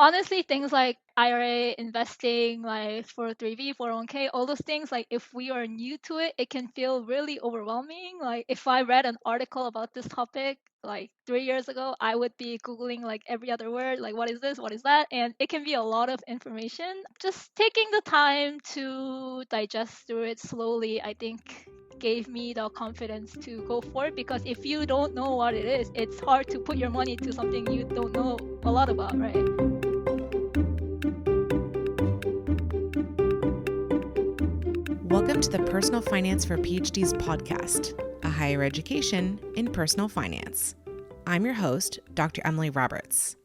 honestly, things like IRA, investing, like 403b, 401k, all those things, like if we are new to it, it can feel really overwhelming. Like if I read an article about this topic like 3 years ago, I would be Googling like every other word, like what is this, what is that? And it can be a lot of information. Just taking the time to digest through it slowly, I think gave me the confidence to go for it, because if you don't know what it is, it's hard to put your money to something you don't know a lot about, right? Welcome to the Personal Finance for PhDs podcast, a higher education in personal finance. I'm your host, Dr. Emily Roberts.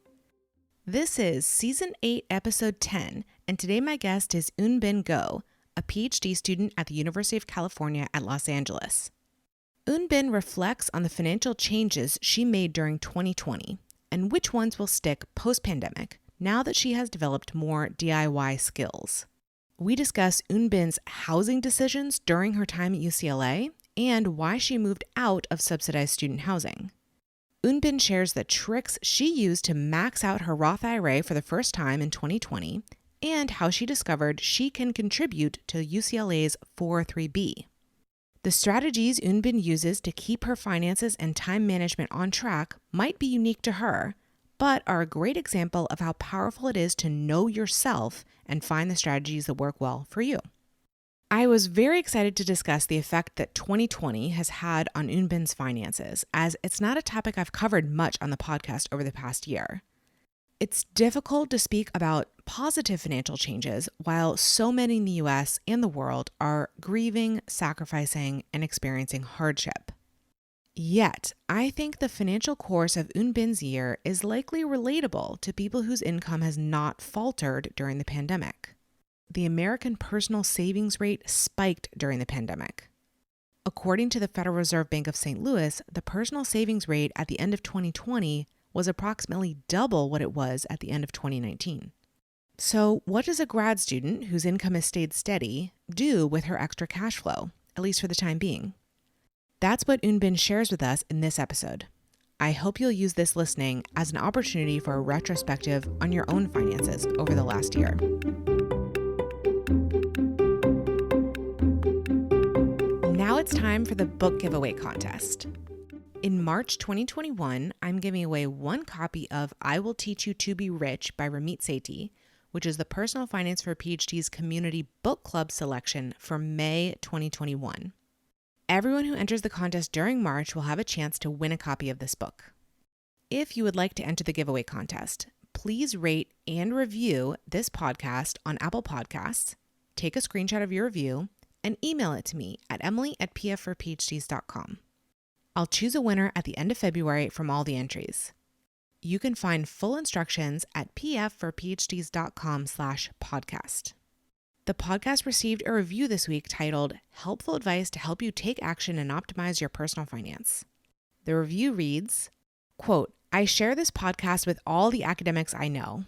This is Season 8, Episode 10, and today my guest is Eun Bin Go, a PhD student at the University of California at Los Angeles. Eun Bin reflects on the financial changes she made during 2020 and which ones will stick post-pandemic now that she has developed more DIY skills. We discuss Eun Bin's housing decisions during her time at UCLA and why she moved out of subsidized student housing. Eun Bin shares the tricks she used to max out her Roth IRA for the first time in 2020 and how she discovered she can contribute to UCLA's 403b. The strategies Eun Bin uses to keep her finances and time management on track might be unique to her, but are a great example of how powerful it is to know yourself and find the strategies that work well for you. I was very excited to discuss the effect that 2020 has had on Eun Bin's finances, as it's not a topic I've covered much on the podcast over the past year. It's difficult to speak about positive financial changes while so many in the US and the world are grieving, sacrificing, and experiencing hardship. Yet, I think the financial course of Eun Bin's year is likely relatable to people whose income has not faltered during the pandemic. The American personal savings rate spiked during the pandemic. According to the Federal Reserve Bank of St. Louis, the personal savings rate at the end of 2020 was approximately double what it was at the end of 2019. So, what does a grad student whose income has stayed steady do with her extra cash flow, at least for the time being? That's what Eun Bin shares with us in this episode. I hope you'll use this listening as an opportunity for a retrospective on your own finances over the last year. Now it's time for the book giveaway contest. In March 2021, I'm giving away one copy of I Will Teach You to Be Rich by Ramit Sethi, which is the Personal Finance for PhDs Community Book Club selection for May 2021. Everyone who enters the contest during March will have a chance to win a copy of this book. If you would like to enter the giveaway contest, please rate and review this podcast on Apple Podcasts, take a screenshot of your review, and email it to me at emily@pfforphds.com. I'll choose a winner at the end of February from all the entries. You can find full instructions at pfforphds.com/podcast. The podcast received a review this week titled Helpful Advice to Help You Take Action and Optimize Your Personal Finance. The review reads, quote, I share this podcast with all the academics I know.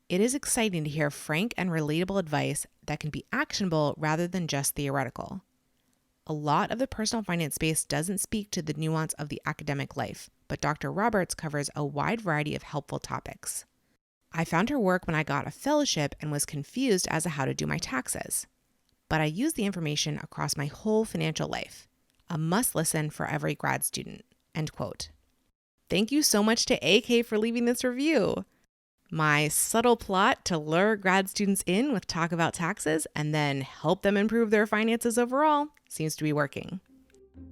It is exciting to hear frank and relatable advice that can be actionable rather than just theoretical. A lot of the personal finance space doesn't speak to the nuance of the academic life, but Dr. Roberts covers a wide variety of helpful topics. I found her work when I got a fellowship and was confused as to how to do my taxes. But I use the information across my whole financial life. A must listen for every grad student. End quote. Thank you so much to AK for leaving this review. My subtle plot to lure grad students in with talk about taxes and then help them improve their finances overall seems to be working.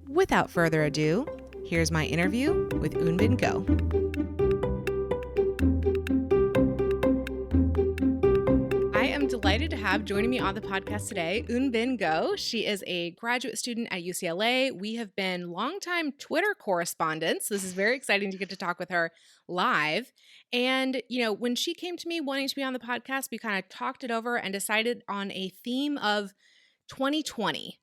Without further ado, here's my interview with Eun Bin Go. I am delighted to have joining me on the podcast today, Eun Bin Go. She is a graduate student at UCLA. We have been longtime Twitter correspondents. This is very exciting to get to talk with her live. And, when she came to me wanting to be on the podcast, we kind of talked it over and decided on a theme of 2020.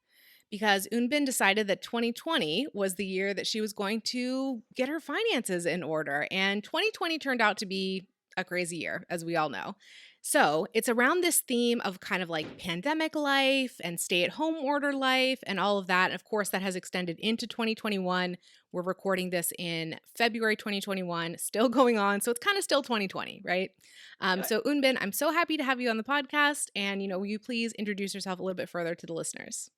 Because Eun Bin decided that 2020 was the year that she was going to get her finances in order. And 2020 turned out to be a crazy year, as we all know. So it's around this theme of kind of like pandemic life and stay at home order life and all of that. And of course, that has extended into 2021. We're recording this in February 2021, still going on. So it's kind of still 2020, right? Sure. So Eun Bin, I'm so happy to have you on the podcast. And, will you please introduce yourself a little bit further to the listeners?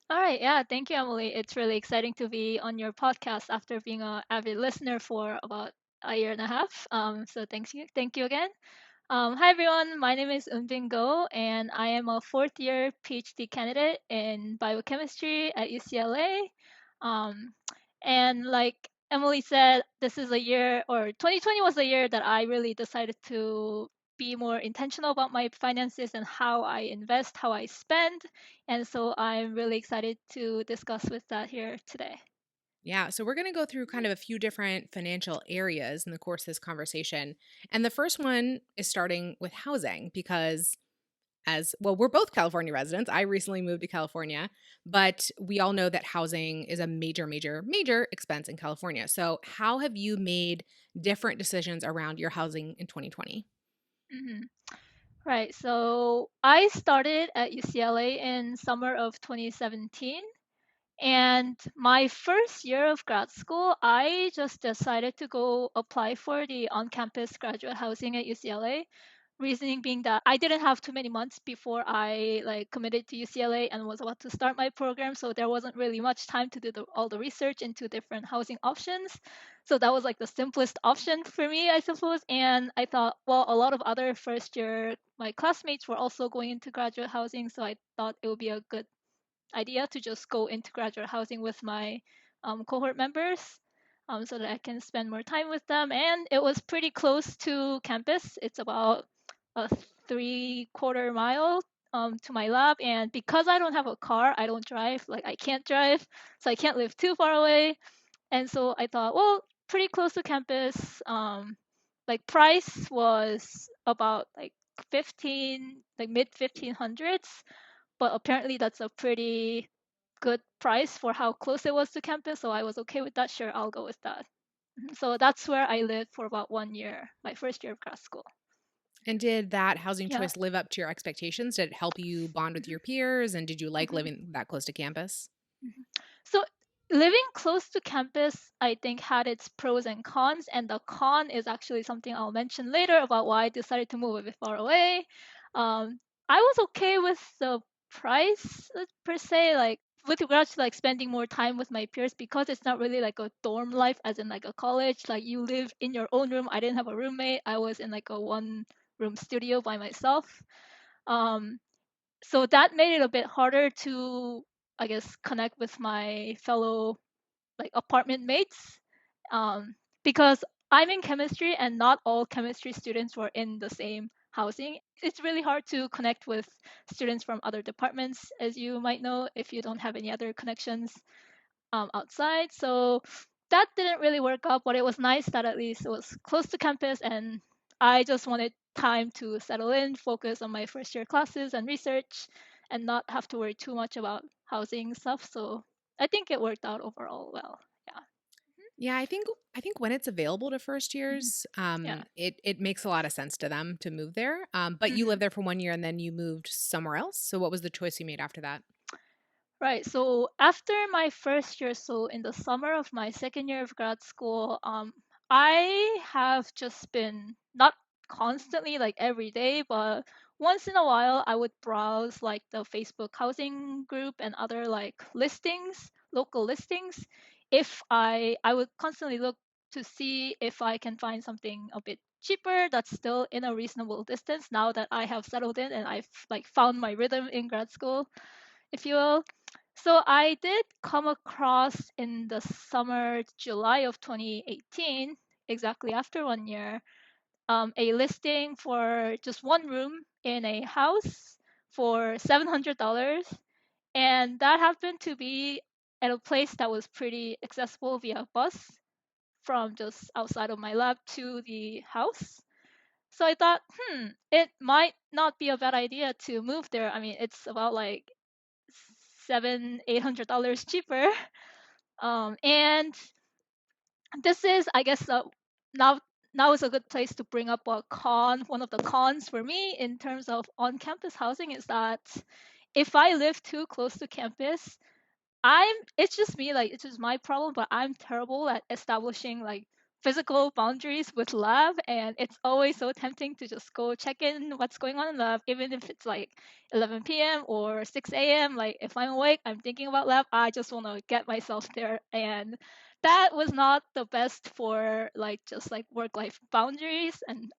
All right. Yeah. Thank you, Emily. It's really exciting to be on your podcast after being an avid listener for about a year and a half. So thank you again. Hi everyone, my name is Eun Bin Go, and I am a fourth year PhD candidate in biochemistry at UCLA. Um, and like Emily said, this is a year, or 2020 was a year that I really decided to be more intentional about my finances and how I invest, how I spend. And so I'm really excited to discuss with that here today. Yeah, so we're going to go through kind of a few different financial areas in the course of this conversation. And the first one is starting with housing because, as well, we're both California residents. I recently moved to California, but we all know that housing is a major, major, major expense in California. So, how have you made different decisions around your housing in 2020? hmm Right. So I started at UCLA in summer of 2017. And my first year of grad school, I just decided to go apply for the on campus graduate housing at UCLA. Reasoning being that I didn't have too many months before I like committed to UCLA and was about to start my program, so there wasn't really much time to do all the research into different housing options. So that was like the simplest option for me, I suppose. And I thought, well, a lot of other first year my classmates were also going into graduate housing, so I thought it would be a good idea to just go into graduate housing with my cohort members, so that I can spend more time with them. And it was pretty close to campus. It's about a 3/4 mile to my lab. And because I don't have a car, I don't drive. Like I can't drive, so I can't live too far away. And so I thought, well, pretty close to campus. Like price was about like 15, like mid 1500s, but apparently that's a pretty good price for how close it was to campus. So I was okay with that. Sure, I'll go with that. So that's where I lived for about 1 year, my first year of grad school. And did that housing Yeah. choice live up to your expectations? Did it help you bond with your peers? And did you like Mhm. living that close to campus? Mhm. So living close to campus, I think, had its pros and cons. And the con is actually something I'll mention later about why I decided to move a bit far away. I was okay with the price per se, like with regards to like spending more time with my peers, because it's not really like a dorm life as in like a college. Like you live in your own room. I didn't have a roommate. I was in like a one room studio by myself. Um, so that made it a bit harder to, I guess, connect with my fellow like apartment mates, um, because I'm in chemistry and not all chemistry students were in the same housing. It's really hard to connect with students from other departments, as you might know, if you don't have any other connections outside. So that didn't really work out, but it was nice that at least it was close to campus, and I just wanted time to settle in, focus on my first year classes and research, and not have to worry too much about housing stuff. So I think it worked out overall well. Yeah. Yeah, I think when it's available to first Mhm. years, Yeah. it makes a lot of sense to them to move there. But you lived Mhm. there for 1 year and then you moved somewhere else. So what was the choice you made after that? Right. So after my first year, so in the summer of my second year of grad school, I have just been not constantly like every day, but once in a while I would browse like the Facebook housing group and other like listings, local listings. If I would constantly look to see if I can find something a bit cheaper that's still in a reasonable distance now that I have settled in and I've like found my rhythm in grad school, if you will. So I did come across in the summer, July of 2018, exactly after 1 year, a listing for just one room in a house for $700. And that happened to be at a place that was pretty accessible via bus from just outside of my lab to the house. So I thought, it might not be a bad idea to move there. I mean, it's about like $800 cheaper. And this is, I guess, now now is a good place to bring up a con. One of the cons for me in terms of on-campus housing is that if I live too close to campus, it's just me, like it's just my problem, but I'm terrible at establishing like physical boundaries with lab, and it's always so tempting to just go check in what's going on in lab, even if it's like 11 p.m. or 6 a.m. Like if I'm awake, I'm thinking about lab, I just want to get myself there. And that was not the best for like just like work life boundaries. And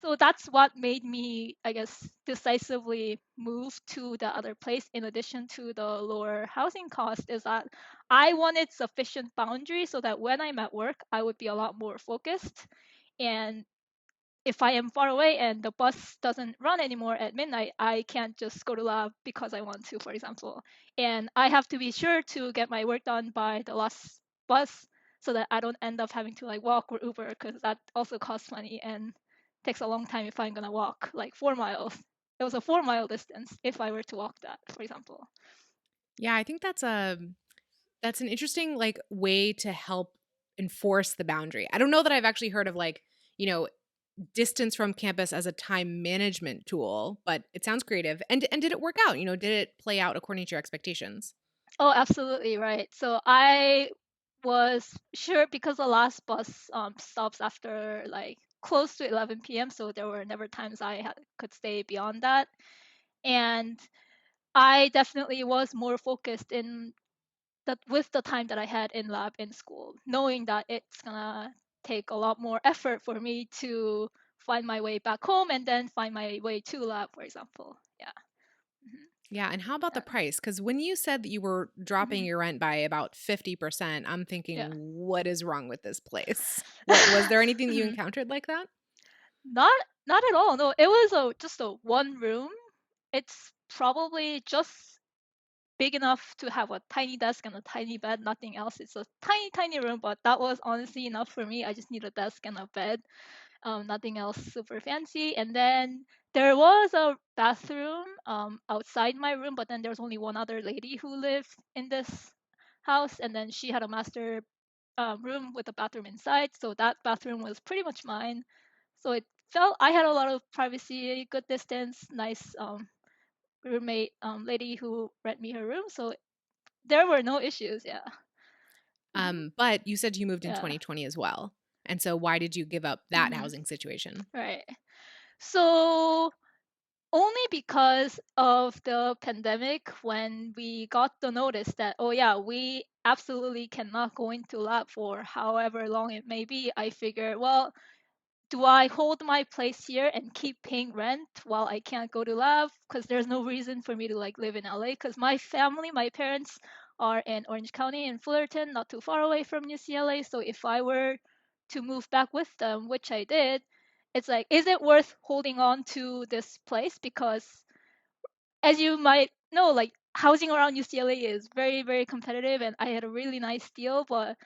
so that's what made me, I guess, decisively move to the other place. In addition to the lower housing cost, is that I wanted sufficient boundaries so that when I'm at work, I would be a lot more focused. And if I am far away and the bus doesn't run anymore at midnight, I can't just go to lab because I want to, for example. And I have to be sure to get my work done by the last bus so that I don't end up having to like walk or Uber, because that also costs money and takes a long time if I'm gonna walk like 4 miles. It was a 4 mile distance if I were to walk that, for example. Yeah, I think that's an interesting like way to help enforce the boundary. I don't know that I've actually heard of like, you know, distance from campus as a time management tool, but it sounds creative. And did it work out? You know, did it play out according to your expectations? Oh, absolutely right. So I was sure because the last bus stops after like close to 11 p.m. So there were never times could stay beyond that. And I definitely was more focused in that with the time that I had in lab in school, knowing that it's gonna take a lot more effort for me to find my way back home and then find my way to lab, for example. Yeah. Hmm. Yeah, and how about the Yeah. price? Because when you said that you were dropping Hmm. your rent by about 50%, I'm Yeah. thinking, what is wrong with this place? What was there anything that you Mhm. encountered like that? Not at all. No, it was just a one room. It's probably just big enough to have a tiny desk and a tiny bed, nothing else. It's a tiny, tiny room, but that was honestly enough for me. I just need a desk and a bed, nothing else super fancy. And then there was a bathroom outside my room, but then there was only one other lady who lived in this house, and then she had a master room with a bathroom inside. So that bathroom was pretty much mine. So it felt I had a lot of privacy, good distance, nice roommate lady who rent me her room. So there were no issues. Yeah. Hmm. But you said you moved in Yeah. 2020 as well. And so why did you give up that Hmm. housing situation? Right. So only because of the pandemic, when we got the notice that, oh yeah, we absolutely cannot go into lab for however long it may be, I figured, well, do I hold my place here and keep paying rent while I can't go to lab? Because there's no reason for me to like live in LA. Because my family, my parents are in Orange County in Fullerton, not too far away from UCLA. So if I were to move back with them, which I did, it's like, is it worth holding on to this place? Because as you might know, like housing around UCLA is very, very competitive, and I had a really nice deal, but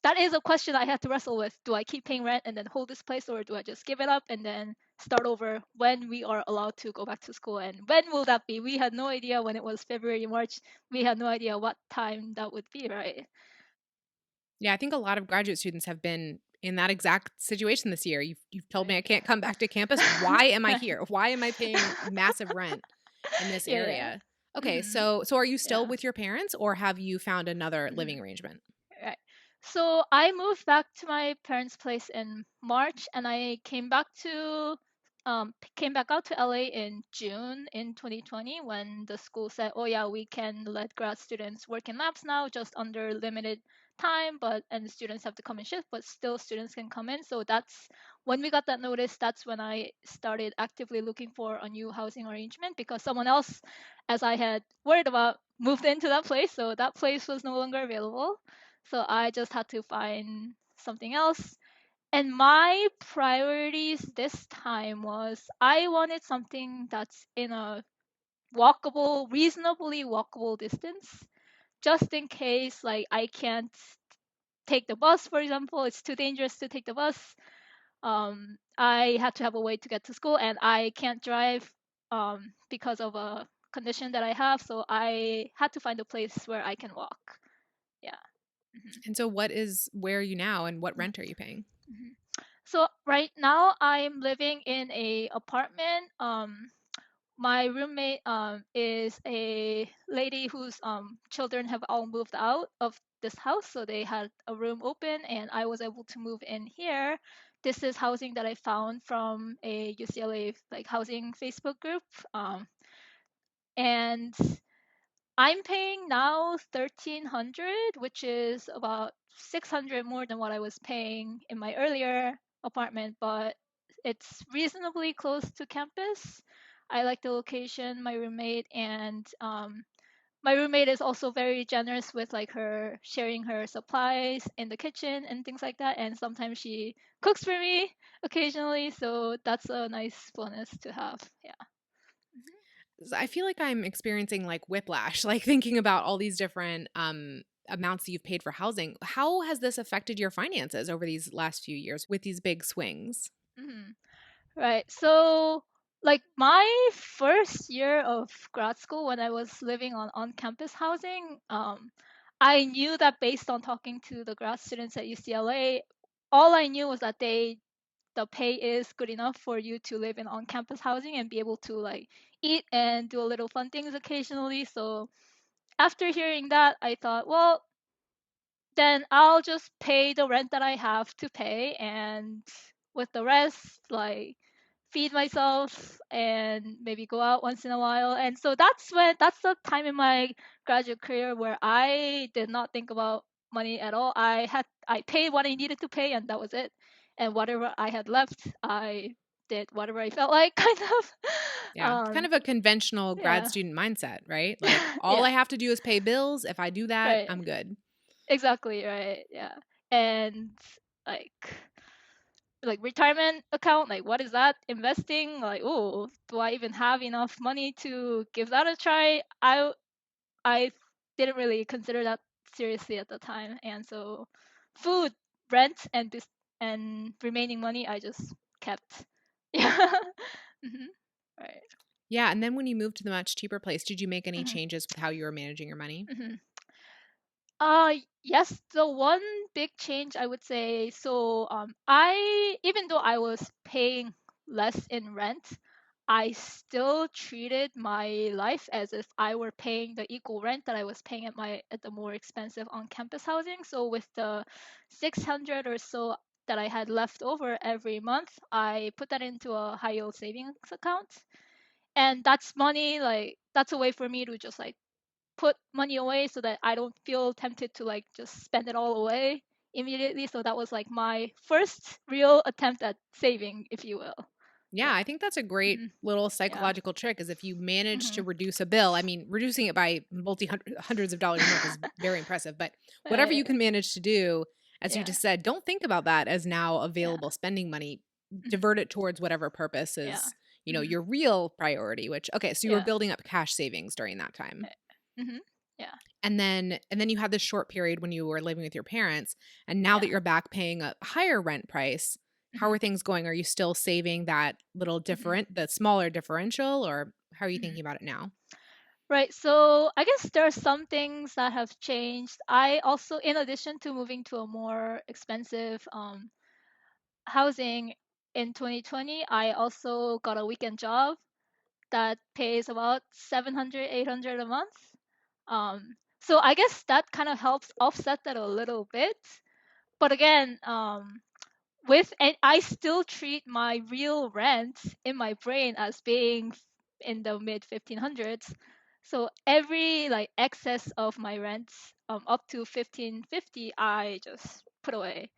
that is a question I had to wrestle with. Do I keep paying rent and then hold this place, or do I just give it up and then start over when we are allowed to go back to school? And when will that be? We had no idea when it was February, March. We had no idea what time that would be, right? Yeah, I think a lot of graduate students have been in that exact situation this year. You've told me Right. I can't come back to campus. Why am I here? Why am I paying massive rent in this Yeah, yeah. area? Okay, Hmm. so are you still Yeah. with your parents or have you found another living Hmm. arrangement? Right. So I moved back to my parents' place in March, and I came back out to LA in June in 2020 when the school said, "Oh yeah, we can let grad students work in labs now, just under limited time, but and the students have to come in shift, but still students can come in." So that's when we got that notice. That's when I started actively looking for a new housing arrangement because someone else, as I had worried about, moved into that place, so that place was no longer available. So I just had to find something else. And my priorities this time was I wanted something that's in a walkable, reasonably walkable distance, just in case like I can't take the bus, for example. It's too dangerous to take the bus. I have to have a way to get to school, and I can't drive because of a condition that I have. So I had to find a place where I can walk. Yeah. Mhm. And so where are you now and what rent are you paying? Mhm. So right now I'm living in a apartment. My roommate is a lady whose children have all moved out of this house, so they had a room open, and I was able to move in here. This is housing that I found from a UCLA like housing Facebook group, and I'm paying now 1,300, which is about 600 more than what I was paying in my earlier apartment, but it's reasonably close to campus. I like the location, my roommate, and my roommate is also very generous with like her sharing her supplies in the kitchen and things like that. And sometimes she cooks for me occasionally, so that's a nice bonus to have. Yeah. I feel like I'm experiencing like whiplash, like thinking about all these different amounts that you've paid for housing. How has this affected your finances over these last few years with these big swings? Hmm. Right. So, like my first year of grad school, when I was living on campus housing, I knew that based on talking to the grad students at UCLA, all I knew was that the pay is good enough for you to live in on campus housing and be able to like eat and do a little fun things occasionally. So after hearing that, I thought, well, then I'll just pay the rent that I have to pay, and with the rest, like feed myself and maybe go out once in a while. And so that's the time in my graduate career where I did not think about money at all. I paid what I needed to pay and that was it. And whatever I had left, I did whatever I felt like kind of. Yeah, it's kind of a conventional grad Yeah. student mindset, right? Like all I Yeah. have to do is pay bills. If I do that, Right. I'm good. Exactly, right. Yeah. And like retirement account, like what is that? Investing, like, oh, do I even have enough money to give that a try? I didn't really consider that seriously at the time, and so food, rent, and remaining money I just kept. Yeah. Hmm. Right. Yeah, and then when you moved to the much cheaper place, did you make any Hmm. changes with how you were managing your money? Hmm. Yes, the one big change I would say, so I even though I was paying less in rent, I still treated my life as if I were paying the equal rent that I was paying at the more expensive on-campus housing. So with the 600 or so that I had left over every month, I put that into a high yield savings account. And that's money, like that's a way for me to just like put money away so that I don't feel tempted to like just spend it all away immediately. So that was like my first real attempt at saving, if you will. Yeah, Yeah. I think that's a great Hmm. little Yeah. psychological trick is if you manage Hmm. to reduce a bill. I mean, reducing it by hundreds of dollars a month is very impressive, but whatever you Right. can manage to do, as you Yeah. just said, don't think about that as now Yeah. available spending money. Hmm. Divert it towards whatever purpose Yeah. is, Hmm. your real priority, which okay, so you were Yeah. building up cash savings during that time. Hmm. Yeah. And then you had this short period when you were living with your parents, and now that Yeah. you're back paying a higher rent price, how Hmm. are things going? Are you still saving that little Hmm. the smaller differential, or how are you Hmm. thinking about it now? Right. So I guess there are some things that have changed. I also, in addition to moving to a more expensive housing in 2020, I also got a weekend job that pays about 700, 800 a month. So I guess that kind of helps offset that a little bit. But again, and I still treat my real rent in my brain as being in the mid 1500s. So every like excess of my rent, up to 1550, I just put away.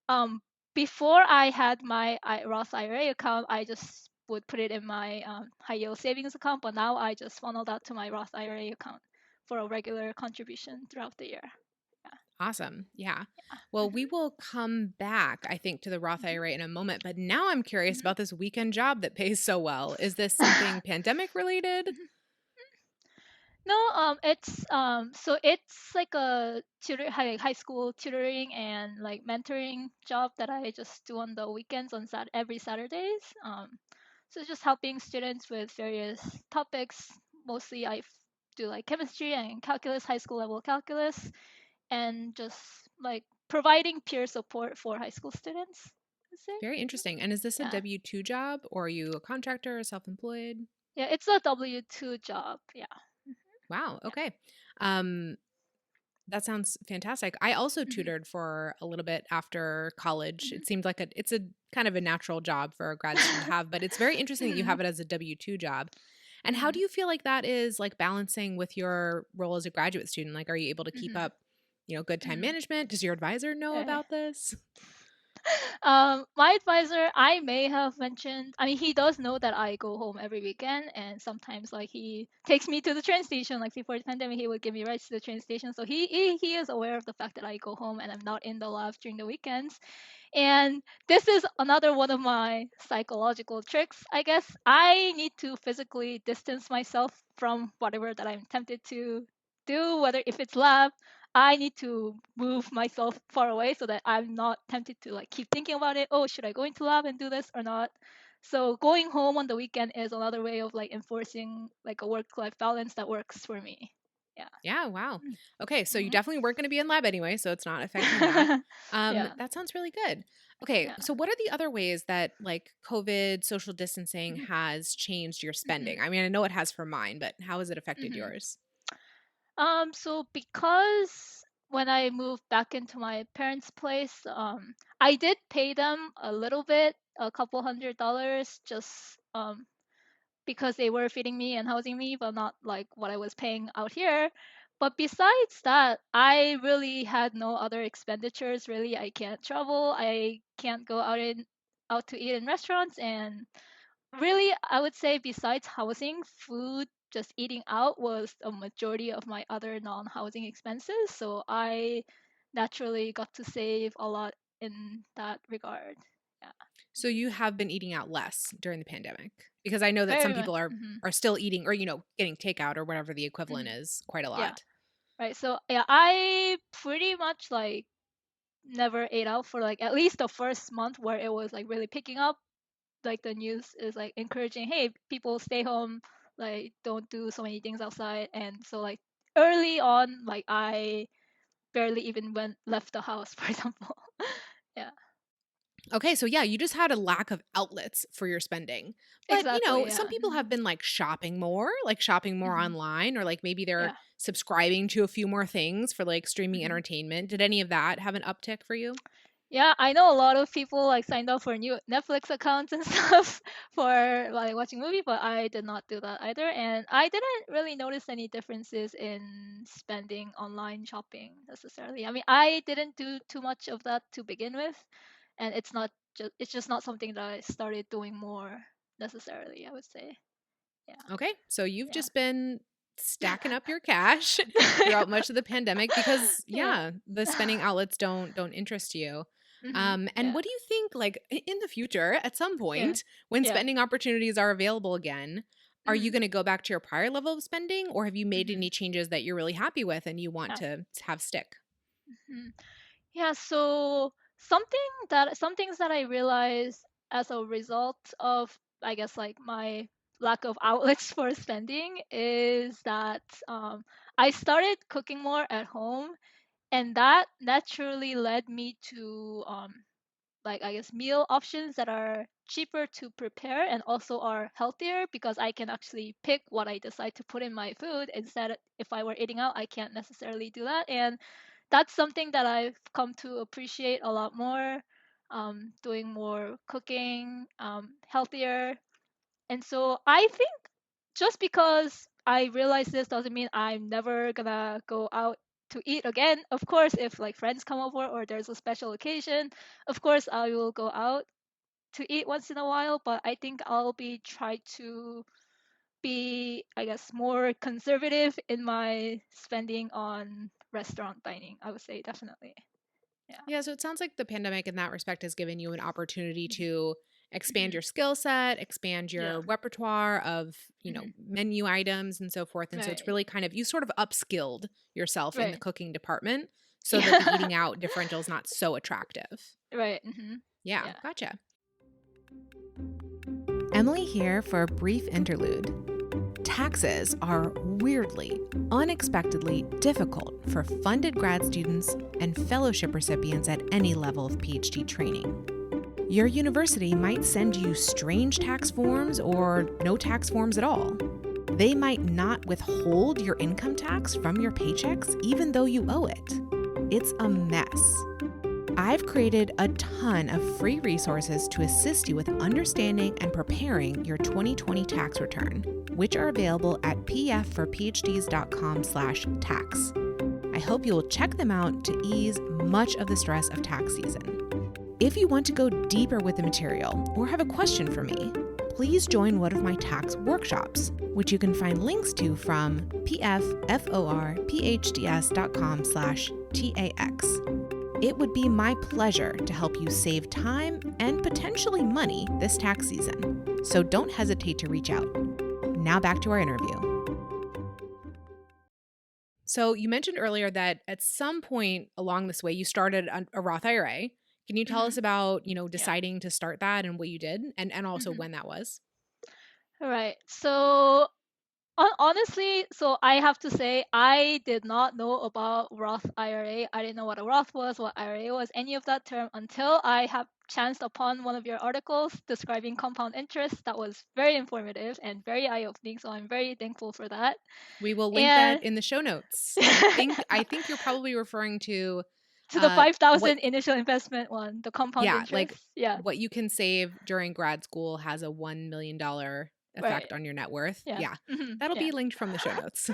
Um, Before I had my Roth IRA account, I just would put it in my high yield savings account, but now I just funnel that to my Roth IRA account for a regular contribution throughout the year. Yeah. Awesome. Yeah. Yeah. Well, we Hmm. will come back, I think, to the Roth IRA in a moment, but now I'm curious Hmm. about this weekend job that pays so well. Is this something pandemic related? Hmm. No, so it's like a high school tutoring and like mentoring job that I just do on the weekends on every Saturdays. So just helping students with various topics. Mostly do like chemistry and calculus, high school level calculus, and just like providing peer support for high school students. say. Very interesting. And is this a Yeah. W-2 job, or are you a contractor or self-employed? Yeah, it's a W-2 job. Yeah. Wow. Yeah. Okay. That sounds fantastic. I also Mm-hmm. tutored for a little bit after college. Mm-hmm. It seemed like it's a kind of a natural job for a grad student to have, but it's very interesting that you Mm-hmm. have it as a W-2 job. And how Mm-hmm. do you feel like that is like balancing with your role as a graduate student? Like, are you able to keep Mm-hmm. up, good time Mm-hmm. management? Does your advisor know Okay. about this? My advisor, I may have mentioned, I mean, he does know that I go home every weekend, and sometimes like he takes me to the train station. Like before the pandemic, he would give me rides to the train station. So he is aware of the fact that I go home and I'm not in the lab during the weekends. And this is another one of my psychological tricks, I guess. I need to physically distance myself from whatever that I'm tempted to do, whether if it's lab, I need to move myself far away so that I'm not tempted to like keep thinking about it. Oh, should I go into lab and do this or not? So going home on the weekend is another way of like enforcing like a work-life balance that works for me. Yeah. Yeah, wow. Okay, so you Mm-hmm. definitely weren't going to be in lab anyway, so it's not affecting that. Yeah. That sounds really good. Okay, Yeah. so what are the other ways that like COVID, social distancing Mm-hmm. has changed your Mm-hmm. spending? I mean, I know it has for mine, but how has it affected Mm-hmm. yours? So because when I moved back into my parents' place, I did pay them a little bit, a couple $100, just because they were feeding me and housing me, but not like what I was paying out here. But besides that, I really had no other expenditures. Really, I can't travel. I can't go out to eat in restaurants, and really, I would say besides housing, food, just eating out was a majority of my other non-housing expenses. So I naturally got to save a lot in that regard. Yeah, So you have been eating out less during the pandemic because I know that some very much. people are still eating or getting takeout or whatever the equivalent Hmm. is quite a Yeah, lot. right. So yeah, I pretty much like never ate out for like at least the first month where it was like really picking up. Like the news is like encouraging, hey, people stay home, like don't do so many things outside. And so like early on, like I barely even went left the house, for example. Yeah, Okay, so yeah, you just had a lack of outlets for your spending. But, exactly. some Yeah. people have been like shopping more Hmm. online, or like maybe they're Yeah. subscribing to a few more things for like streaming Hmm. entertainment. Did any of that have an uptick for you? Yeah, I know a lot of people like signed up for new Netflix accounts and stuff for like watching movie, but I did not do that either. And I didn't really notice any differences in spending online shopping necessarily. I mean, I didn't do too much of that to begin with, and it's just not something that I started doing more necessarily, I would say. Yeah. Okay, so you've Yeah. just been stacking up your cash throughout much of the pandemic because Yeah. yeah, the spending outlets don't interest you. Hmm. And Yeah. what do you think like in the future at some Yeah. point when Yeah. spending opportunities are available again, are you Hmm. going to go back to your prior level of spending, or have you made Hmm. any changes that you're really happy with and you want Yeah. to have stick? Mhm. Yeah, so some things that I realized as a result of, I guess, like my lack of outlets for spending is that I started cooking more at home, and that naturally led me to like, I guess, meal options that are cheaper to prepare and also are healthier because I can actually pick what I decide to put in my food instead. If I were eating out, I can't necessarily do that, and that's something that I've come to appreciate a lot more. Doing more cooking, healthier, and so I think just because I realize this doesn't mean I'm never gonna go out to eat again. Of course, if like friends come over or there's a special occasion, of course I will go out to eat once in a while. But I think I'll be try to be, I guess, more conservative in my spending on restaurant dining. I would say definitely. Yeah. Yeah, so it sounds like the pandemic in that respect has given you an opportunity Mhm. to expand Mhm. your skill set, expand Yeah. your repertoire of, Mhm. menu items and so forth. And so it's Right. really kind of, you sort of upskilled yourself in the Right. cooking department so that the Yeah. eating out differential is not so attractive. Right. Hmm. Yeah, Yeah. gotcha. Emily here for a brief interlude. Taxes are weirdly, unexpectedly difficult for funded grad students and fellowship recipients at any level of PhD training. Your university might send you strange tax forms or no tax forms at all. They might not withhold your income tax from your paychecks even though you owe it. It's a mess. I've created a ton of free resources to assist you with understanding and preparing your 2020 tax return, which are available at pfforphds.com/tax. I hope you'll check them out to ease much of the stress of tax season. If you want to go deeper with the material or have a question for me, please join one of my tax workshops, which you can find links to from pfforphds.com/tax. It would be my pleasure to help you save time and potentially money this tax season, so don't hesitate to reach out. Now back to our interview. So you mentioned earlier that at some point along this way, you started a Roth IRA. Can you tell us about, deciding to start that and what you did and also when that was? All right. So honestly, so I have to say I did not know about Roth IRA. I didn't know what a Roth was, what IRA was, any of that term until I have chanced upon one of your articles describing compound interest. That was very informative and very eye-opening. So I'm very thankful for that. We will link And that in the show notes. I think you're probably referring to to the what 5,000 initial investment one, the compound interest. like Yeah. what you can save during grad school has a $1 million effect on your net worth. Yeah. That'll be linked from the show notes.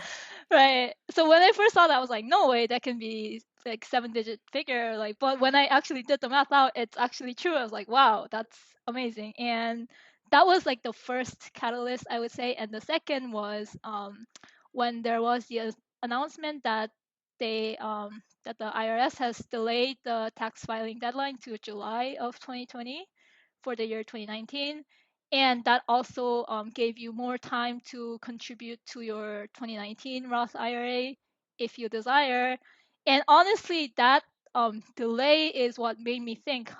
Right. So when I first saw that, I was like, no way, that can be like 7-digit figure. Like, but when I actually did the math out, it's actually true. I was like, wow, that's amazing. And that was like the first catalyst, I would say. And the second was when there was the announcement that that the IRS has delayed the tax filing deadline to July of 2020 for the year 2019. And that also gave you more time to contribute to your 2019 Roth IRA if you desire. And honestly, that delay is what made me think,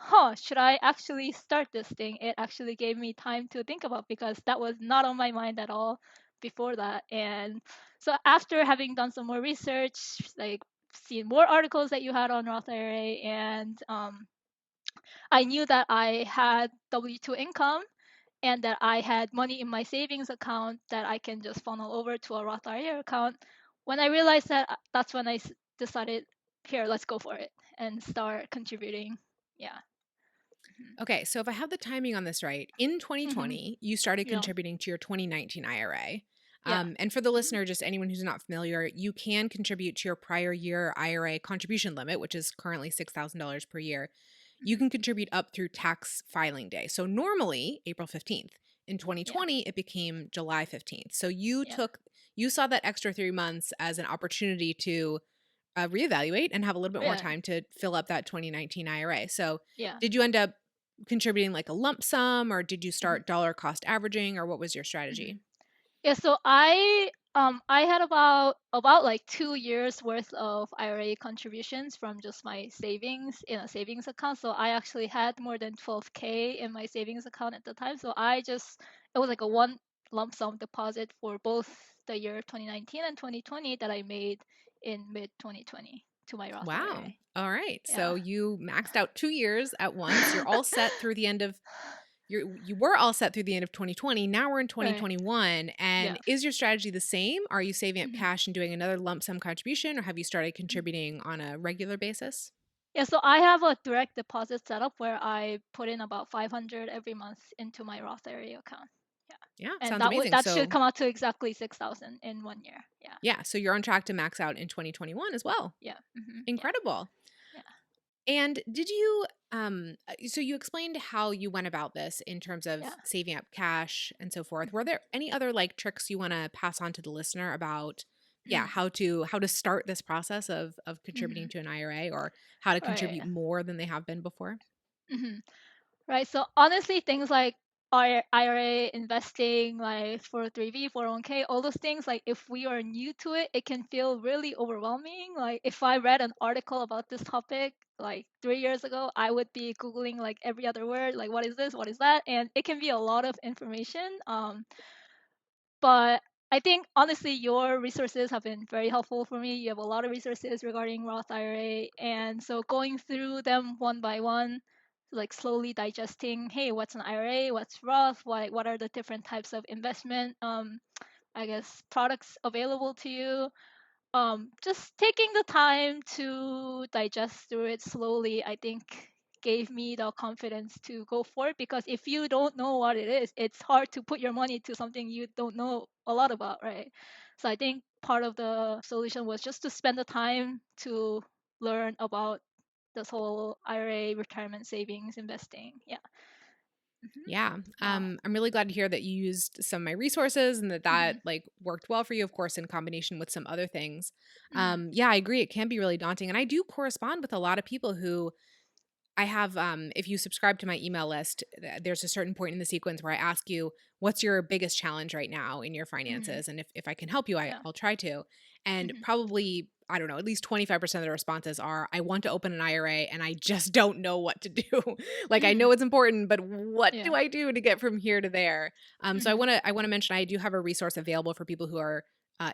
should I actually start this thing? It actually gave me time to think about because that was not on my mind at all before that. And so after having done some more research, like seen more articles that you had on Roth IRA, and I knew that I had W-2 income and that I had money in my savings account that I can just funnel over to a Roth IRA account. When I realized that, that's when I decided, here, let's go for it and start contributing. Yeah. Okay, so if I have the timing on this right, in 2020, you started Yeah. contributing to your 2019 IRA. Yeah. And for the listener, just anyone who's not familiar, you can contribute to your prior year IRA contribution limit, which is currently $6,000 per year. You can contribute up through tax filing day. So normally April 15th. In 2020, it became July 15th. So you saw that extra 3 months as an opportunity to reevaluate and have a little bit more time to fill up that 2019 IRA. So did you end up contributing like a lump sum, or did you start dollar cost averaging, or what was your strategy? Yeah, so I had about like 2 years worth of IRA contributions from just my savings in a savings account. So I actually had more than 12K in my savings account at the time. So it was like a one lump sum deposit for both the year 2019 and 2020 that I made in mid 2020 to my Roth Wow. IRA. All right. Yeah. So you maxed out 2 years at once. You're all set through the end of you were all set through the end of 2020. Now we're in 2021. And is your strategy the same? Are you saving up cash and doing another lump sum contribution, or have you started contributing on a regular basis? Yeah, so I have a direct deposit setup where I put in about 500 every month into my Roth IRA account. Yeah, and sounds amazing. That should come out to exactly 6,000 in 1 year. Yeah. Yeah, so you're on track to max out in 2021 as well. Yeah. Incredible. Yeah. And did you so you explained how you went about this in terms of saving up cash and so forth. Were there any other like tricks you want to pass on to the listener about how to start this process of contributing to an IRA, or how to contribute more than they have been before? Right. So honestly, things like IRA investing, like 403b, 401k, all those things, like if we are new to it, it can feel really overwhelming. Like if I read an article about this topic like 3 years ago, I would be Googling like every other word, like what is this, what is that? And it can be a lot of information. But I think honestly, your resources have been very helpful for me. You have a lot of resources regarding Roth IRA. And so going through them one by one like slowly digesting, hey, what's an IRA, what's Roth, what are the different types of investment I guess products available to you. Just taking the time to digest through it slowly, I think gave me the confidence to go for it, because if you don't know what it is, it's hard to put your money to something you don't know a lot about, right? So I think part of the solution was just to spend the time to learn about this whole IRA, retirement savings, investing. Yeah. Hmm. Yeah. Yeah. I'm really glad to hear that you used some of my resources and that Hmm. that like worked well for you, of course, in combination with some other things. Hmm. Yeah, I agree. It can be really daunting. And I do correspond with a lot of people who I have, if you subscribe to my email list, there's a certain point in the sequence where I ask you, what's your biggest challenge right now in your Hmm. finances? And if I can help you, Yeah. I'll try to. And Hmm. probably, I don't know, at least 25% of the responses are, I want to open an IRA and I just don't know what to do. Like, I Hmm. know it's important, but what do Yeah. I do to get from here to there? So Hmm. I want to mention, I do have a resource available for people who are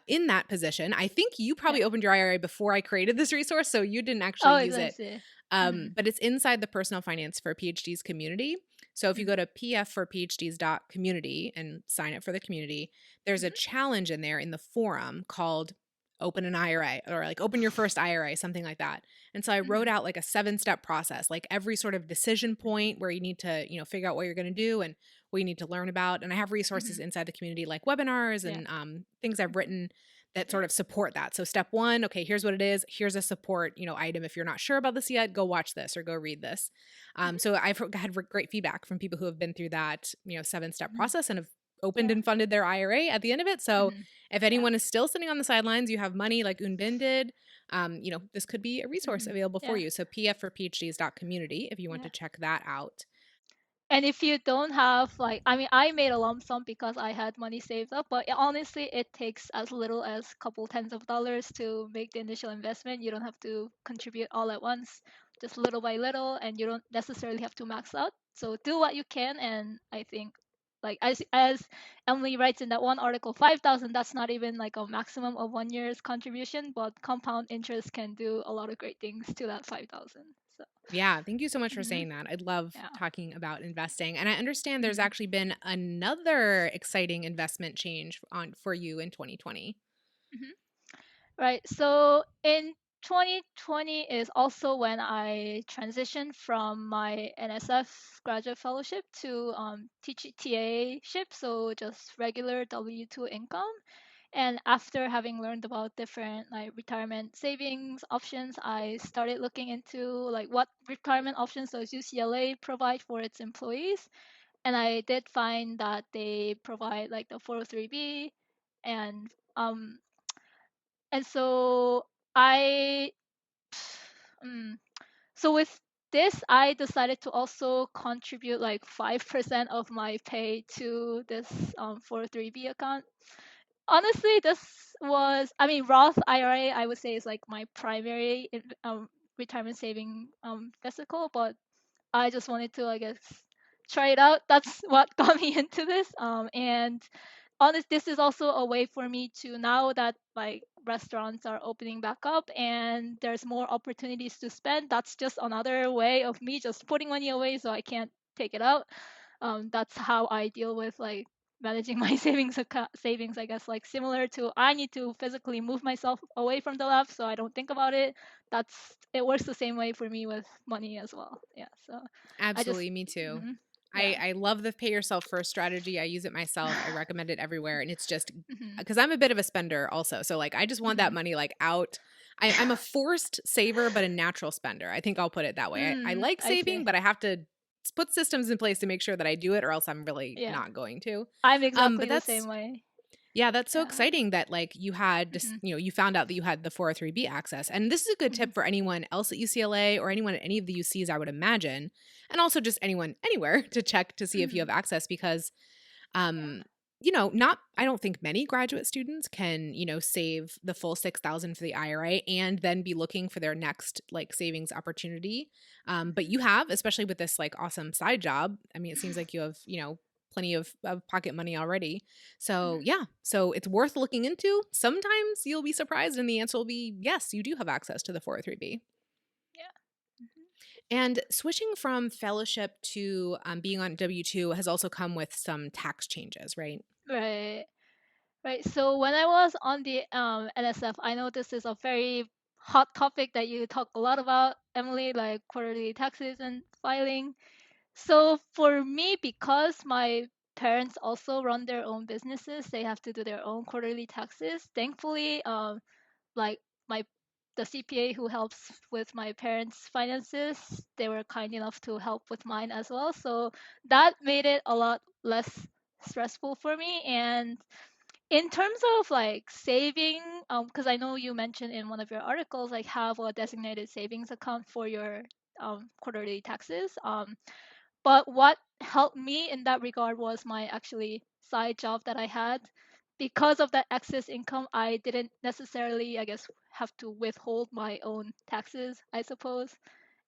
in that position. I think you Yeah. probably opened your IRA before I created this resource, so you didn't actually Oh, use I it. see. Hmm. But it's inside the Personal Finance for PhDs community. So if you go Hmm. to pfforphds.community and sign up for the community, there's a Hmm. challenge in there in the forum called open an IRA or like open your first IRA, something like that. And so I wrote Hmm. out like a 7-step process, like every sort of decision point where you need to, figure out what you're going to do and what you need to learn about. And I have resources Hmm. inside the community like webinars Yeah. and things I've Hmm. written that Yeah. sort of support that. So step 1, okay, here's what it is. Here's a support, item. If you're not sure about this yet, go watch this or go read this. Hmm. So I've had great feedback from people who have been through that, 7-step Hmm. process and have opened Yeah. and funded their IRA at the end of it. So Hmm. if Yeah. anyone is still sitting on the sidelines, you have money like Eun Bin did, this could be a resource Hmm. available for Yeah. you. So pfforphds.community if you want Yeah. to check that out. And if you don't have, like, I mean, I made a lump sum because I had money saved up, but honestly, it takes as little as a couple tens of dollars to make the initial investment. You don't have to contribute all at once, just little by little, and you don't necessarily have to max out. So do what you can, and I think, like, as Emily writes in that one article, 5,000, that's not even like a maximum of 1 year's contribution, but compound interest can do a lot of great things to that 5,000. So, Yeah, thank you so much for mhm, saying that. I love yeah. talking about investing. And I understand there's Mhm. actually been another exciting investment change on for you in 2020. Mhm. Right. So in 2020 is also when I transitioned from my NSF graduate fellowship to TA ship, so just regular W-2 income. And after having learned about different like retirement savings options, I started looking into like what retirement options does UCLA provide for its employees. And I did find that they provide like the 403b and um so I mm, so with this I decided to also contribute like 5% of my pay to this 403b account. Honestly, this was, I mean, Roth IRA I would say is like my primary retirement saving vehicle, but I just wanted to, I guess, try it out. That's what got me into this. And honest, this is also a way for me to, now that like restaurants are opening back up and there's more opportunities to spend, that's just another way of me just putting money away so I can't take it out. That's how I deal with like managing my savings, I guess, like similar to I need to physically move myself away from the lab so I don't think about it. That's It works the same way for me with money as well. Yeah, so I just Absolutely, me too. mhm, yeah. I love the pay yourself first strategy. I use it myself. I recommend it everywhere. And it's just Mhm, because I'm a bit of a spender also. So like I just want that mhm. money like out. I'm a forced saver, but a natural spender. I think I'll put it that way. I like I saving, see. but I have to put systems in place to make sure that I do it or else I'm really Yeah, not going to. I'm But exactly the that's same way. yeah, that's so Yeah. exciting that like you had just, Mhm, you found out that you had the 403b access. And this is a good mhm, tip for anyone else at UCLA or anyone at any of the UCs, I would imagine. And also just anyone anywhere to check to see if you mhm. have access because Yeah. not I don't think many graduate students can, save the full 6,000 for the IRA and then be looking for their next like savings opportunity. But Mhm. you have, especially with this like awesome side job. I mean, it seems like you have, plenty of pocket money already. So Mhm. yeah, so it's worth looking into. Sometimes you'll be surprised and the answer will be yes, you do have access to the 403b. Yeah. Mhm. And switching from fellowship to being on W-2 has also come with some tax changes, right? Right. Right. So when I was on the NSF, I know this is a very hot topic that you talk a lot about, Emily, like quarterly taxes and filing. So for me, because my parents also run their own businesses, they have to do their own quarterly taxes. Thankfully, like my the CPA who helps with my parents' finances, they were kind enough to help with mine as well. So that made it a lot less stressful for me. And in terms of like saving, because I know you mentioned in one of your articles, like have a designated savings account for your quarterly taxes. But what helped me in that regard was my actually side job that I had. Because of that excess income, I didn't necessarily, I guess, have to withhold my own taxes, I suppose.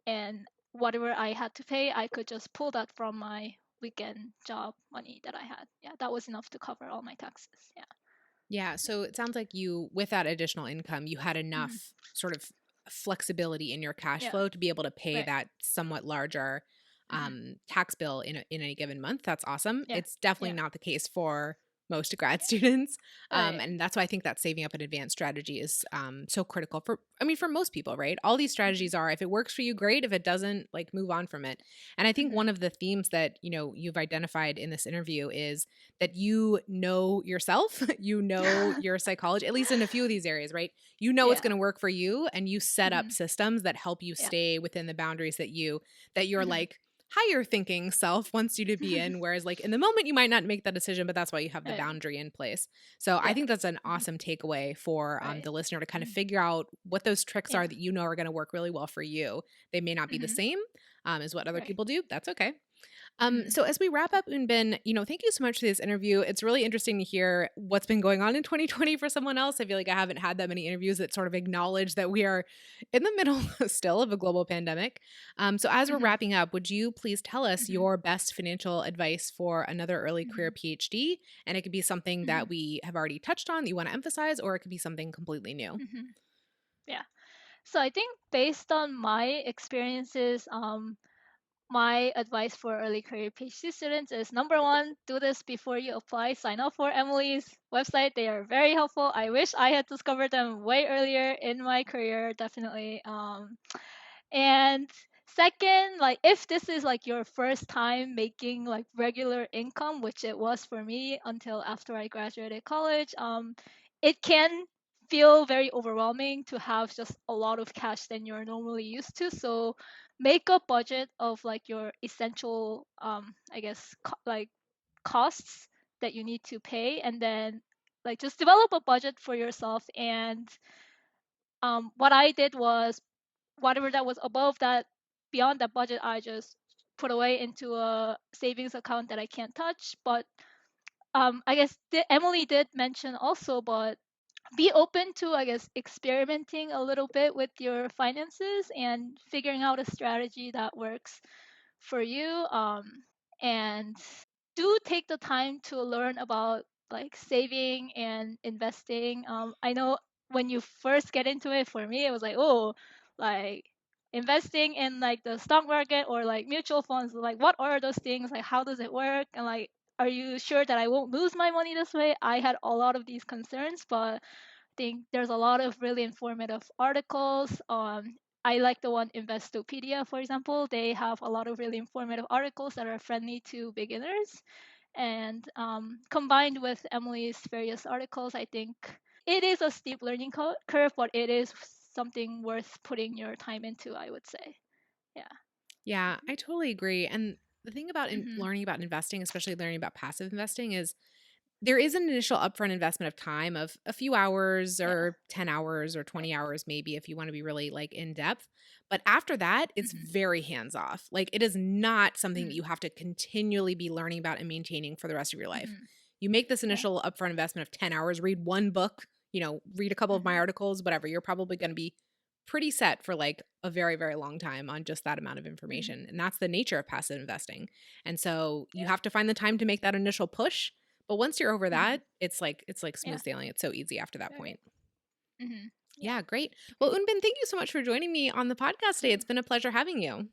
And whatever I had to pay, I could just pull that from my weekend job money that I had. Yeah, that was enough to cover all my taxes. Yeah. Yeah. So it sounds like you, with that additional income, you had Mhm. enough sort of flexibility in your cash Yeah. flow to be able to pay Right. that somewhat larger Mhm. tax bill in any given month. That's awesome. Yeah. It's definitely Yeah. not the case for most grad students. Right. And that's why I think that saving up in advance strategy is so critical for, I mean, for most people, right? All these Mhm. strategies are, if it works for you, great. If it doesn't, like move on from it. And I think one Mhm. of the themes that, you've identified in this interview is that you know yourself, you know your psychology, at least in a few of these areas, right? You know what's Yeah. going to work for you and you set up Mhm. systems that help you Yeah. stay within the boundaries that your Mhm. like higher thinking self wants you to be in, whereas like in the moment you might not make that decision, but that's why you have the Right. boundary in place. So I Yeah. think that's an Mhm. awesome takeaway for Right. the listener to kind of Mhm. figure out what those tricks are Yeah. that are going to work really well for you. They may not be the Mhm. same as what other Right. people do. That's okay. Mhm. So as we wrap up, Eun Bin, thank you so much for this interview. It's really interesting to hear what's been going on in 2020 for someone else. I feel like I haven't had that many interviews that sort of acknowledge that we are in the middle still of a global pandemic. So as we're Mhm. wrapping up, would you please tell us Mhm. your best financial advice for another early career Mhm. PhD? And it could be something Mhm. that we have already touched on that you want to emphasize, or it could be something completely new. Mhm. Yeah. So I think based on my experiences, my advice for early career PhD students is number one, do this before you apply. Sign up for Emily's website. They are very helpful. I wish I had discovered them way earlier in my career, definitely. And second, like if this is like your first time making like regular income, which it was for me until after I graduated college, it can feel very overwhelming to have just a lot of cash than you're normally used to. So make a budget of like your essential, I guess, like costs that you need to pay, and then like just develop a budget for yourself. And what I did was whatever that was above that, beyond that budget, I just put away into a savings account that I can't touch. But I guess Emily did mention also, but be open to, I guess, experimenting a little bit with your finances and figuring out a strategy that works for you. And do take the time to learn about like saving and investing. I know when you first get into it, for me, it was like, oh, like investing in like the stock market or like mutual funds. Like, what are those things? Like, how does it work? And like, are you sure that I won't lose my money this way? I had a lot of these concerns, but think there's a lot of really informative articles. I like the one Investopedia, for example. They have a lot of really informative articles that are friendly to beginners. And combined with Emily's various articles, I think it is a steep learning curve, but it is something worth putting your time into, I would say. Yeah. Yeah, I totally agree. And the thing about Hmm. learning about investing, especially learning about passive investing, is there is an initial upfront investment of time of a few hours Yeah. or 10 hours or Right. 20 hours, maybe if you want to be really like in depth. But after that, it's Hmm. very hands off. Like it is not something that Hmm. you have to continually be learning about and maintaining for the rest of your life. Hmm. You make this Yeah. initial upfront investment of 10 hours, read one book, read a couple of my Hmm. articles, whatever. You're probably going to be pretty set for like a very, very long time on just that amount of Hmm. information. And that's the nature of passive investing. And so you Yeah. have to find the time to make that initial push, but once you're over Hmm. that, it's like Yeah. smooth sailing. It's so easy after that Right. point. Hmm. Yeah. Yeah, great. Well, Unbin, thank you so much for joining me on the podcast today. Mm. It's been a pleasure having you.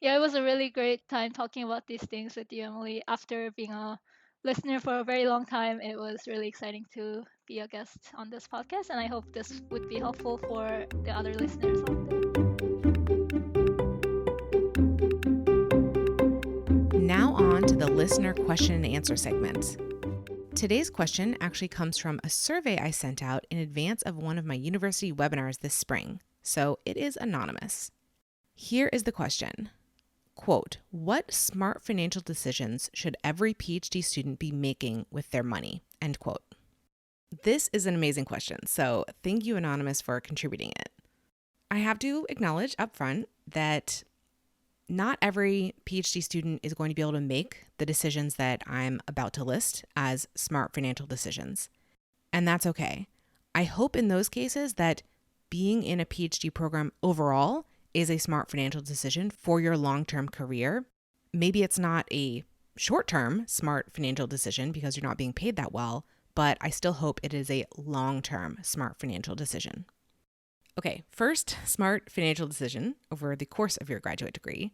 Yeah, it was a really great time talking about these things with you, Emily. After being a listener for a very long time, it was really exciting to be a guest on this podcast, and I hope this would be helpful for the other listeners out there. Now on to the listener question and answer segment. Today's question actually comes from a survey I sent out in advance of one of my university webinars this spring, so it is anonymous. Here is the question. Quote, what smart financial decisions should every PhD student be making with their money? End quote. This is an amazing question, so thank you, Anonymous, for contributing it. I have to acknowledge up front that not every PhD student is going to be able to make the decisions that I'm about to list as smart financial decisions. And that's okay. I hope in those cases that being in a PhD program overall is a smart financial decision for your long-term career. Maybe it's not a short-term smart financial decision because you're not being paid that well, but I still hope it is a long-term smart financial decision. Okay, first smart financial decision over the course of your graduate degree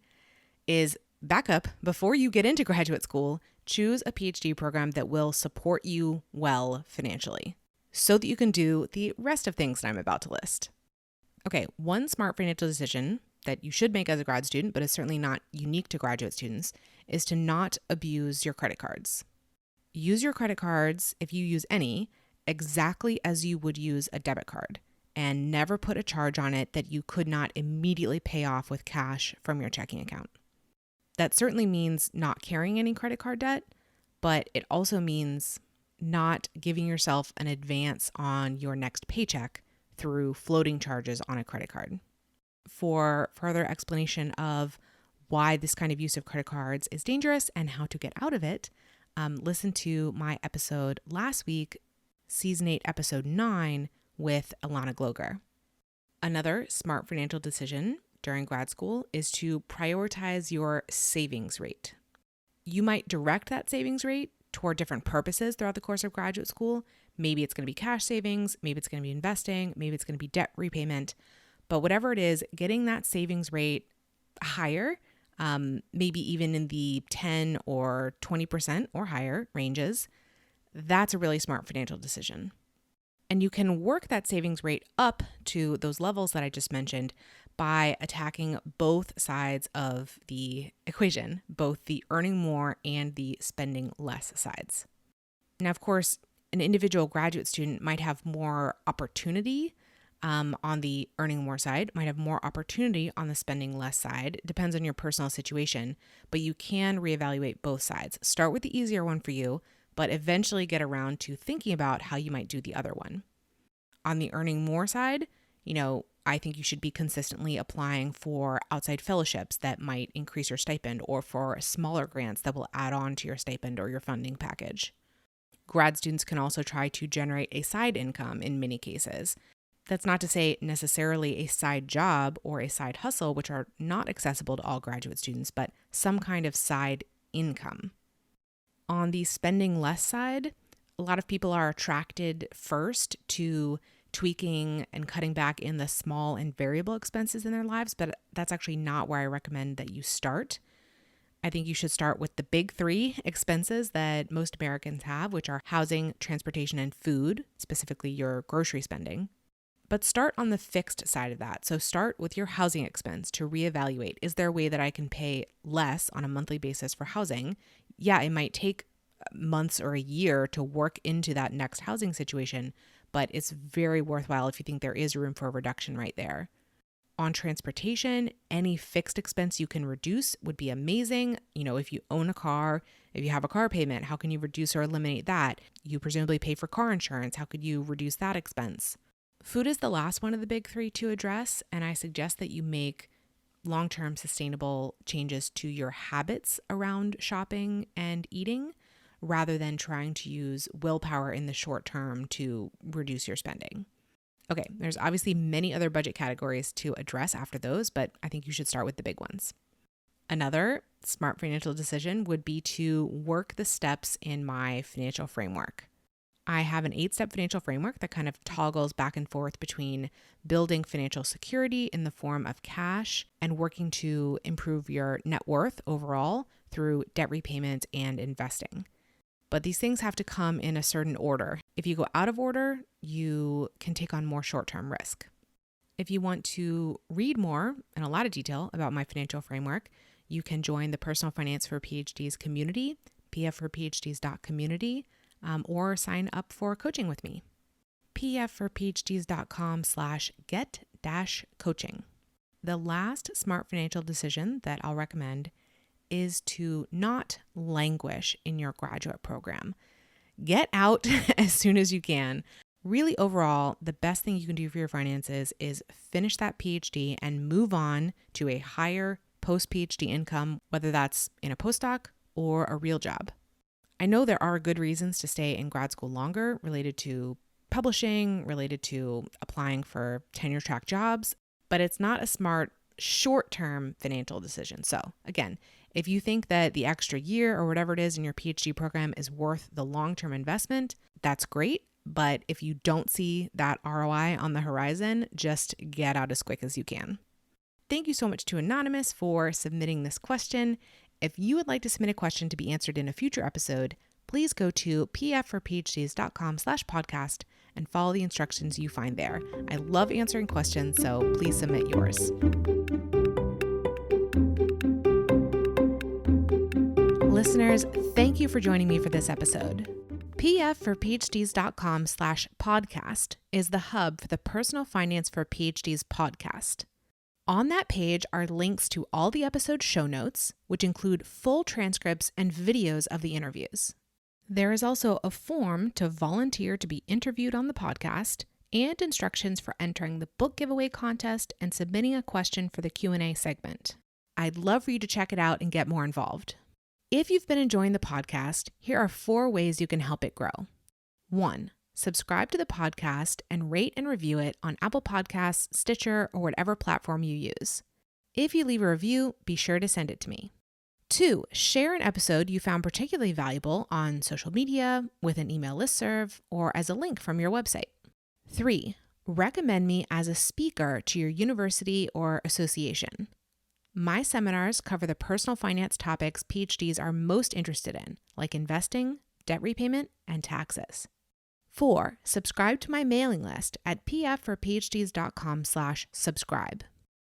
is back up before you get into graduate school, choose a PhD program that will support you well financially so that you can do the rest of things that I'm about to list. Okay, one smart financial decision that you should make as a grad student, but is certainly not unique to graduate students, is to not abuse your credit cards. Use your credit cards, if you use any, exactly as you would use a debit card, and never put a charge on it that you could not immediately pay off with cash from your checking account. That certainly means not carrying any credit card debt, but it also means not giving yourself an advance on your next paycheck through floating charges on a credit card. For further explanation of why this kind of use of credit cards is dangerous and how to get out of it, listen to my episode last week, Season 8, Episode 9, with Alana Gloger. Another smart financial decision during grad school is to prioritize your savings rate. You might direct that savings rate toward different purposes throughout the course of graduate school. Maybe it's going to be cash savings, maybe it's going to be investing, maybe it's going to be debt repayment. But whatever it is, getting that savings rate higher, maybe even in the 10 or 20% or higher ranges, that's a really smart financial decision. And you can work that savings rate up to those levels that I just mentioned by attacking both sides of the equation, both the earning more and the spending less sides. Now, of course, an individual graduate student might have more opportunity on the earning more side, might have more opportunity on the spending less side. It depends on your personal situation, but you can reevaluate both sides. Start with the easier one for you, but eventually get around to thinking about how you might do the other one. On the earning more side, I think you should be consistently applying for outside fellowships that might increase your stipend, or for smaller grants that will add on to your stipend or your funding package. Grad students can also try to generate a side income in many cases. That's not to say necessarily a side job or a side hustle, which are not accessible to all graduate students, but some kind of side income. On the spending less side, a lot of people are attracted first to tweaking and cutting back in the small and variable expenses in their lives, but that's actually not where I recommend that you start. I think you should start with the big three expenses that most Americans have, which are housing, transportation, and food, specifically your grocery spending. But start on the fixed side of that. So start with your housing expense to reevaluate. Is there a way that I can pay less on a monthly basis for housing? Yeah, it might take months or a year to work into that next housing situation, but it's very worthwhile if you think there is room for a reduction right there. On transportation, any fixed expense you can reduce would be amazing. If you own a car, if you have a car payment, how can you reduce or eliminate that? You presumably pay for car insurance. How could you reduce that expense? Food is the last one of the big three to address, and I suggest that you make long-term sustainable changes to your habits around shopping and eating, rather than trying to use willpower in the short term to reduce your spending. Okay, there's obviously many other budget categories to address after those, but I think you should start with the big ones. Another smart financial decision would be to work the steps in my financial framework. I have an 8-step financial framework that kind of toggles back and forth between building financial security in the form of cash and working to improve your net worth overall through debt repayment and investing. But these things have to come in a certain order. If you go out of order, you can take on more short-term risk. If you want to read more in a lot of detail about my financial framework, you can join the Personal Finance for PhDs community, pfforphds.community, or sign up for coaching with me. pfforphds.com/get-coaching. The last smart financial decision that I'll recommend is to not languish in your graduate program. Get out as soon as you can. Really, overall, the best thing you can do for your finances is finish that PhD and move on to a higher post-PhD income, whether that's in a postdoc or a real job. I know there are good reasons to stay in grad school longer related to publishing, related to applying for tenure track jobs, but it's not a smart short-term financial decision. So again, if you think that the extra year or whatever it is in your PhD program is worth the long-term investment, that's great. But if you don't see that ROI on the horizon, just get out as quick as you can. Thank you so much to Anonymous for submitting this question. If you would like to submit a question to be answered in a future episode, please go to pfforphds.com/podcast and follow the instructions you find there. I love answering questions, so please submit yours. Listeners, thank you for joining me for this episode. pfforphds.com/podcast is the hub for the Personal Finance for PhDs podcast. On that page are links to all the episode show notes, which include full transcripts and videos of the interviews. There is also a form to volunteer to be interviewed on the podcast and instructions for entering the book giveaway contest and submitting a question for the Q&A segment. I'd love for you to check it out and get more involved. If you've been enjoying the podcast, here are 4 ways you can help it grow. 1. Subscribe to the podcast and rate and review it on Apple Podcasts, Stitcher, or whatever platform you use. If you leave a review, be sure to send it to me. 2. Share an episode you found particularly valuable on social media, with an email listserv, or as a link from your website. 3. Recommend me as a speaker to your university or association. My seminars cover the personal finance topics PhDs are most interested in, like investing, debt repayment, and taxes. 4. Subscribe to my mailing list at pfforphds.com/subscribe.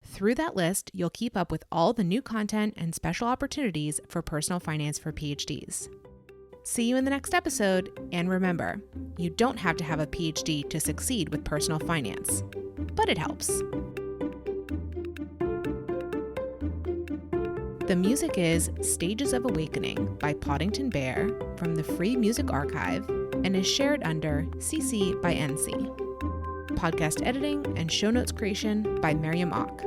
Through that list, you'll keep up with all the new content and special opportunities for personal finance for PhDs. See you in the next episode, and remember, you don't have to have a PhD to succeed with personal finance, but it helps. The music is Stages of Awakening by Poddington Bear from the Free Music Archive and is shared under CC by NC. Podcast editing and show notes creation by Miriam Ock.